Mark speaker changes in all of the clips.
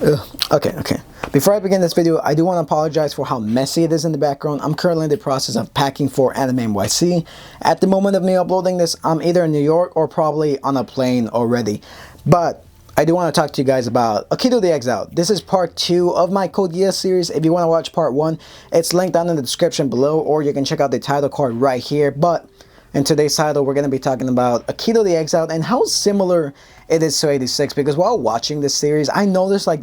Speaker 1: Okay. Before I begin this video, I do want to apologize for how messy it is in the background. I'm currently in the process of packing for Anime NYC. At the moment of me uploading this, I'm either in New York or probably on a plane already. But I do want to talk to you guys about Akito the Exiled. This is part 2 of my Geass series. If you want to watch part 1, it's linked down in the description below, or you can check out the title card right here. But in today's title, we're going to be talking about Akito the Exiled and how similar it is to 86, because while watching this series, I noticed like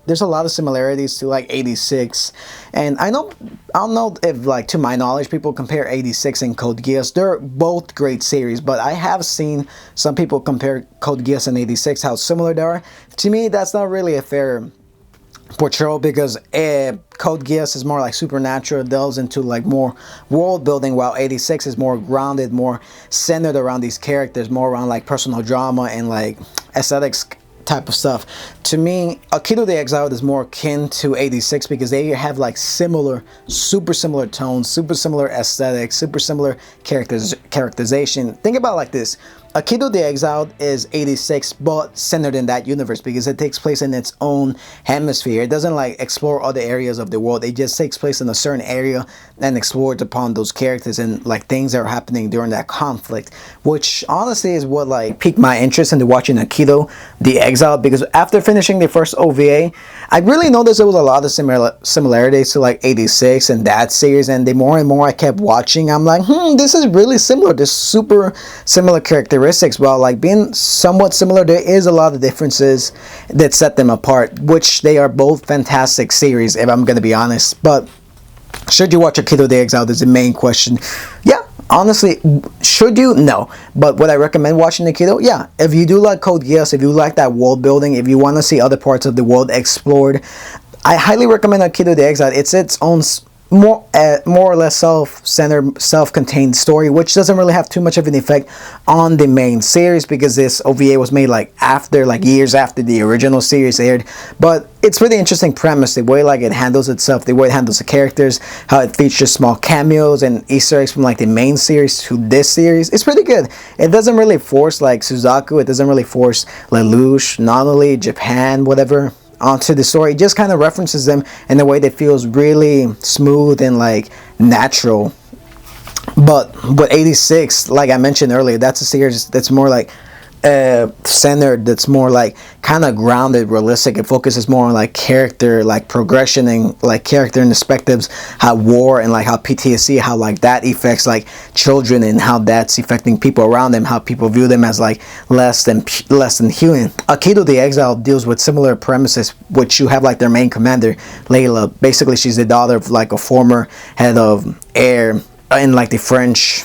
Speaker 1: there's a lot of similarities to like 86, and I don't know if, like, to my knowledge, people compare 86 and Geass. They're both great series, but I have seen some people compare Geass and 86, how similar they are. To me, that's not really a fair portrayal, because Geass is more like supernatural, delves into like more world building, while 86 is more grounded, more centered around these characters, more around like personal drama and like aesthetics type of stuff. To me, Akito the Exiled is more akin to 86 because they have like super similar tones, super similar aesthetics, super similar characterization. Think about it like this: Akito the Exiled is 86, but centered in that universe because it takes place in its own hemisphere. It doesn't like explore other areas of the world. It just takes place in a certain area and explores upon those characters and like things that are happening during that conflict, which honestly is what like piqued my interest into watching Akito the Exiled, because after finishing the first OVA, I really noticed there was a lot of similarities to like 86 and that series, and the more and more I kept watching, I'm like, this is really similar. There's super similar characteristics. While like being somewhat similar, there is a lot of differences that set them apart, which they are both fantastic series, if I'm gonna be honest. But should you watch Akito the Exiled is the main question. Yeah, honestly, should you? No. But would I recommend watching Akito? Yeah. If you do like Geass, if you like that world building, if you want to see other parts of the world explored, I highly recommend Akito the Exiled. It's its own more or less self-centered, self-contained story, which doesn't really have too much of an effect on the main series, because this OVA was made like after, like years after the original series aired. But it's really interesting premise, the way like it handles itself, the way it handles the characters, how it features small cameos and Easter eggs from like the main series to this series. It's pretty good. It doesn't really force like Suzaku, it doesn't really force Lelouch, Nonoli, Japan, whatever onto the story. It just kind of references them in a way that feels really smooth and like natural. But 86, like I mentioned earlier, that's a series that's more like centered, that's more like kind of grounded, realistic. It focuses more on like character, like progression, and like character and perspectives, how war and like how PTSD, how like that affects like children, and how that's affecting people around them, how people view them as like less than human. Akito the Exile deals with similar premises, which you have like their main commander, Layla. Basically, she's the daughter of like a former head of air in like the French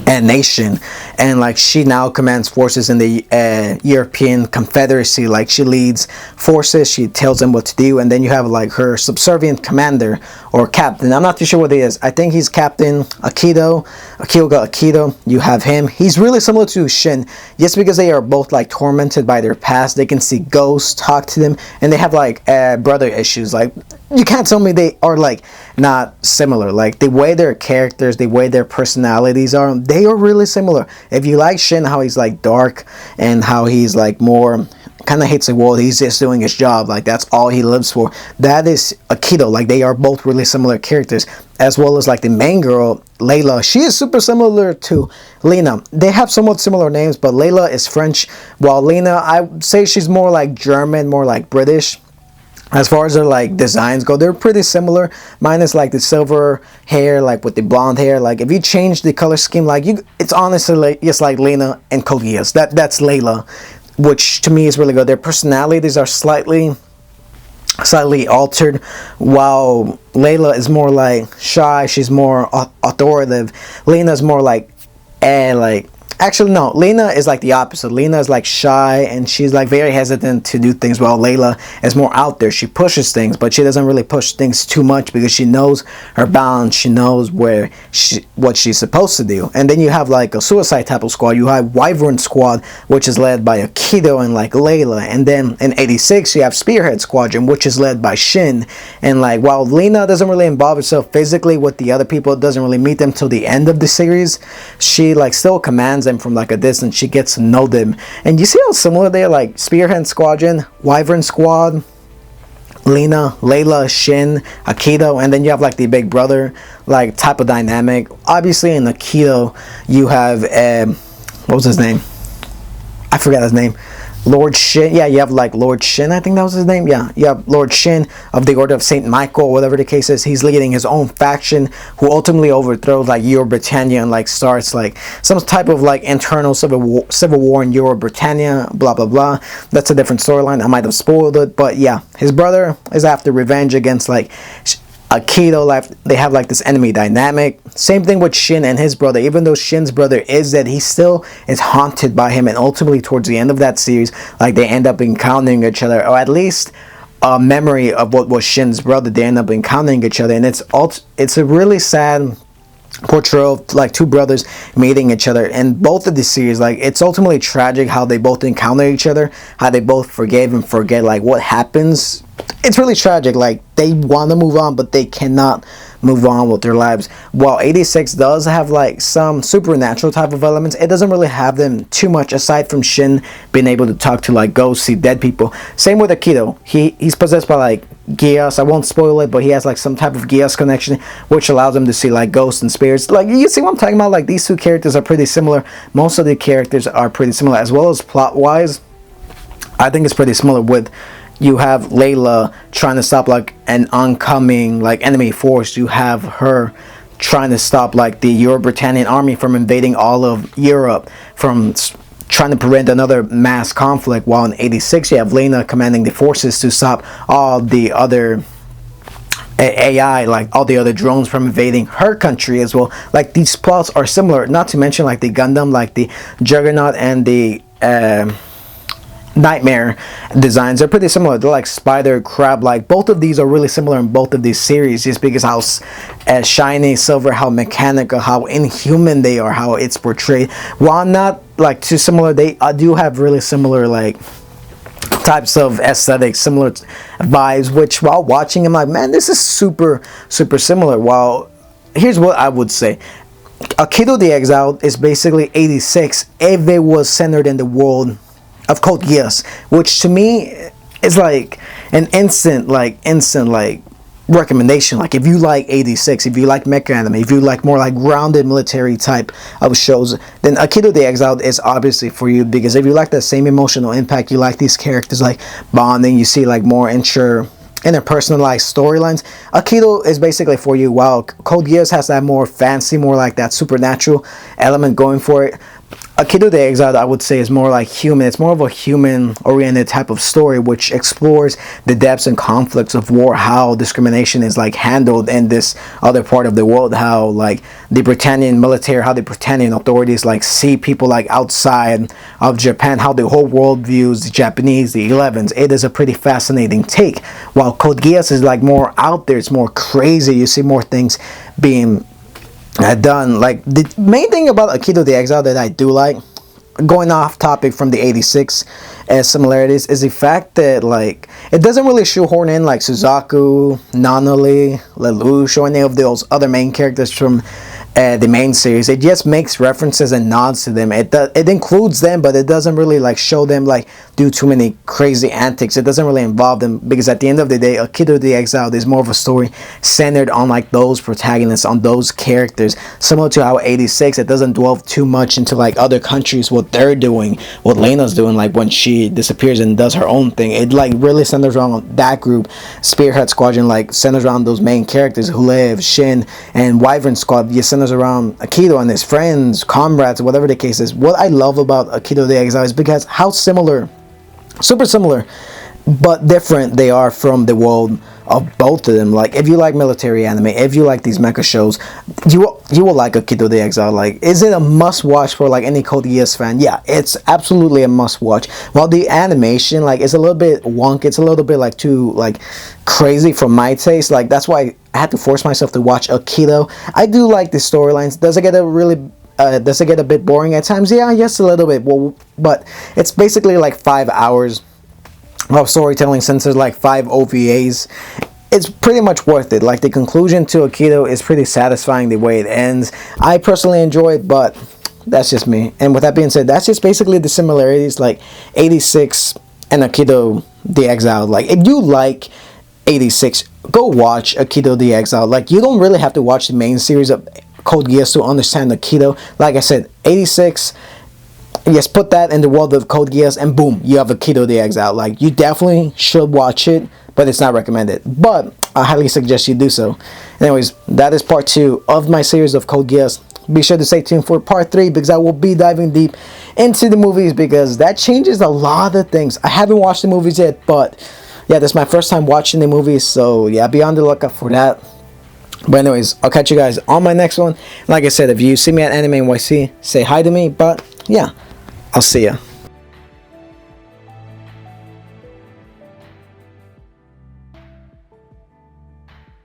Speaker 1: nation, and like she now commands forces in the European Confederacy. Like she leads forces, she tells them what to do, and then you have like her subservient commander or captain. I'm not too sure what he is. I think he's Captain Akito. You have him. He's really similar to Shin, just because they are both like tormented by their past. They can see ghosts, talk to them, and they have like brother issues. Like, you can't tell me they are like not similar. Like the way their characters, the way their personalities are, they are really similar. If you like Shin, how he's like dark and how he's like more kind of hates the world, he's just doing his job, like that's all he lives for, that is Akito. Like they are both really similar characters, as well as like the main girl, Layla. She is super similar to Lena. They have somewhat similar names, but Layla is French, while Lena, I would say she's more like German, more like British. As far as their like designs go, they're pretty similar, minus like the silver hair, like with the blonde hair. Like if you change the color scheme, like it's honestly like just like Lena and Geass. That's Layla, which to me is really good. Their personalities are slightly altered, while Layla is more like shy. She's more authoritative. Lena's more like actually, no, Lena is like the opposite. Lena is like shy and she's like very hesitant to do things, while Layla is more out there. She pushes things, but she doesn't really push things too much because she knows her balance. She knows what she's supposed to do. And then you have like a suicide type of squad. You have Wyvern Squad, which is led by Akito and like Layla. And then in 86, you have Spearhead Squadron, which is led by Shin. And like while Lena doesn't really involve herself physically with the other people, doesn't really meet them till the end of the series, she like still commands them from like a distance. She gets to know them, and you see how similar they are, like Spearhead Squadron, Wyvern Squad, Lena, Layla, Shin, Akito, and then you have like the big brother like type of dynamic. Obviously in Akito you have what was his name? I forgot his name. Lord Shin. Yeah, you have like Lord Shin, I think that was his name. Yeah, you have Lord Shin of the Order of Saint Michael, whatever the case is. He's leading his own faction who ultimately overthrows like Euro Britannia and like starts like some type of like internal civil war in Euro Britannia, blah blah blah. That's a different storyline. I might have spoiled it, but yeah, his brother is after revenge against like Akito. They have like this enemy dynamic. Same thing with Shin and his brother. Even though Shin's brother is dead, he still is haunted by him, and ultimately towards the end of that series, like they end up encountering each other, or at least a memory of what was Shin's brother. They end up encountering each other, and it's a really sad portrayal of like two brothers meeting each other in both of the series. Like it's ultimately tragic how they both encounter each other, how they both forgive and forget like what happens. It's really tragic. Like they want to move on, but they cannot move on with their lives. While 86 does have like some supernatural type of elements, it doesn't really have them too much, aside from Shin being able to talk to like ghosts, see dead people. Same with Akito. He's possessed by like Geass. I won't spoil it, but he has like some type of Geass connection which allows him to see like ghosts and spirits. Like you see what I'm talking about? Like these two characters are pretty similar. Most of the characters are pretty similar, as well as plot wise. I think it's pretty similar. With you have Layla trying to stop like an oncoming like enemy force. You have her trying to stop like the Euro-Britannian army from invading all of Europe, from trying to prevent another mass conflict. While in 86 you have Lena commanding the forces to stop all the other AI, like all the other drones, from invading her country as well. Like these plots are similar, not to mention like the Gundam, like the Juggernaut and the Nightmare designs are pretty similar. They're like spider, crab, like both of these are really similar in both of these series, just because how shiny, silver, how mechanical, how inhuman they are, how it's portrayed. While not like too similar, they do have really similar like types of aesthetics, similar vibes, which while watching I'm like, man, this is super similar. While here's what I would say: Akito the Exiled is basically 86 if it was centered in the world of Code Geass, which to me is like an instant recommendation. Like if you like 86, if you like mecha anime, if you like more like grounded military type of shows, then Akito the Exiled is obviously for you. Because if you like that same emotional impact, you like these characters like bonding, you see like more interpersonalized storylines, Akito is basically for you. While Code Geass has that more fancy, more like that supernatural element going for it, Akito the Exiled, I would say, is more like human. It's more of a human-oriented type of story, which explores the depths and conflicts of war, how discrimination is like handled in this other part of the world, how like the Britannian military, how the Britannian authorities like see people like outside of Japan, how the whole world views the Japanese, the 11s. It is a pretty fascinating take. While Code Geass is like more out there, it's more crazy. You see more things being done. Like the main thing about Akito the Exile that I do like, going off topic from the 86 similarities, is the fact that like it doesn't really shoehorn in like Suzaku, Nanoli, Lelouch, or any of those other main characters from the main series. It just makes references and nods to them. It includes them, but it doesn't really like show them like do too many crazy antics. It doesn't really involve them, because at the end of the day, Akito the Exiled is more of a story centered on like those protagonists, on those characters. Similar to how 86, it doesn't dwell too much into like other countries, what they're doing, what Lena's doing, like when she disappears and does her own thing. It like really centers around that group. Spearhead Squadron like centers around those main characters who live, Shin, and Wyvern Squad centers around Akito and his friends, comrades, whatever the case is. What I love about Akito the Exile is because how similar, super similar, but different they are from the world of both of them. Like if you like military anime, if you like these mecha shows, you will like Akito the Exile. Like, is it a must watch for like any Code Geass fan? Yeah, it's absolutely a must watch. While the animation like is a little bit wonky, it's a little bit like too like crazy for my taste. Like that's why I had to force myself to watch Akito. I do like the storylines. Does it get a bit boring at times? Yeah, yes, a little bit. Well, but it's basically like 5 hours of storytelling, since there's like 5 OVAs. It's pretty much worth it. Like the conclusion to Akito is pretty satisfying the way it ends. I personally enjoy it, but That's just me. And with that being said, that's just basically the similarities, like 86 and Akito the Exiled. Like, if you like 86, go watch Akito the Exiled. Like, you don't really have to watch the main series of Code Geass to understand Akito. Like I said, 86, yes, put that in the world of Code Geass, and boom, you have Akito the Exiled. Like, you definitely should watch it, but it's not recommended. But I highly suggest you do so. Anyways, that is part 2 of my series of Code Geass. Be sure to stay tuned for part 3, because I will be diving deep into the movies, because that changes a lot of things. I haven't watched the movies yet, but yeah, this is my first time watching the movies, so yeah, be on the lookout for that. But anyways, I'll catch you guys on my next one. Like I said, if you see me at Anime NYC, say hi to me. But yeah, I'll see ya.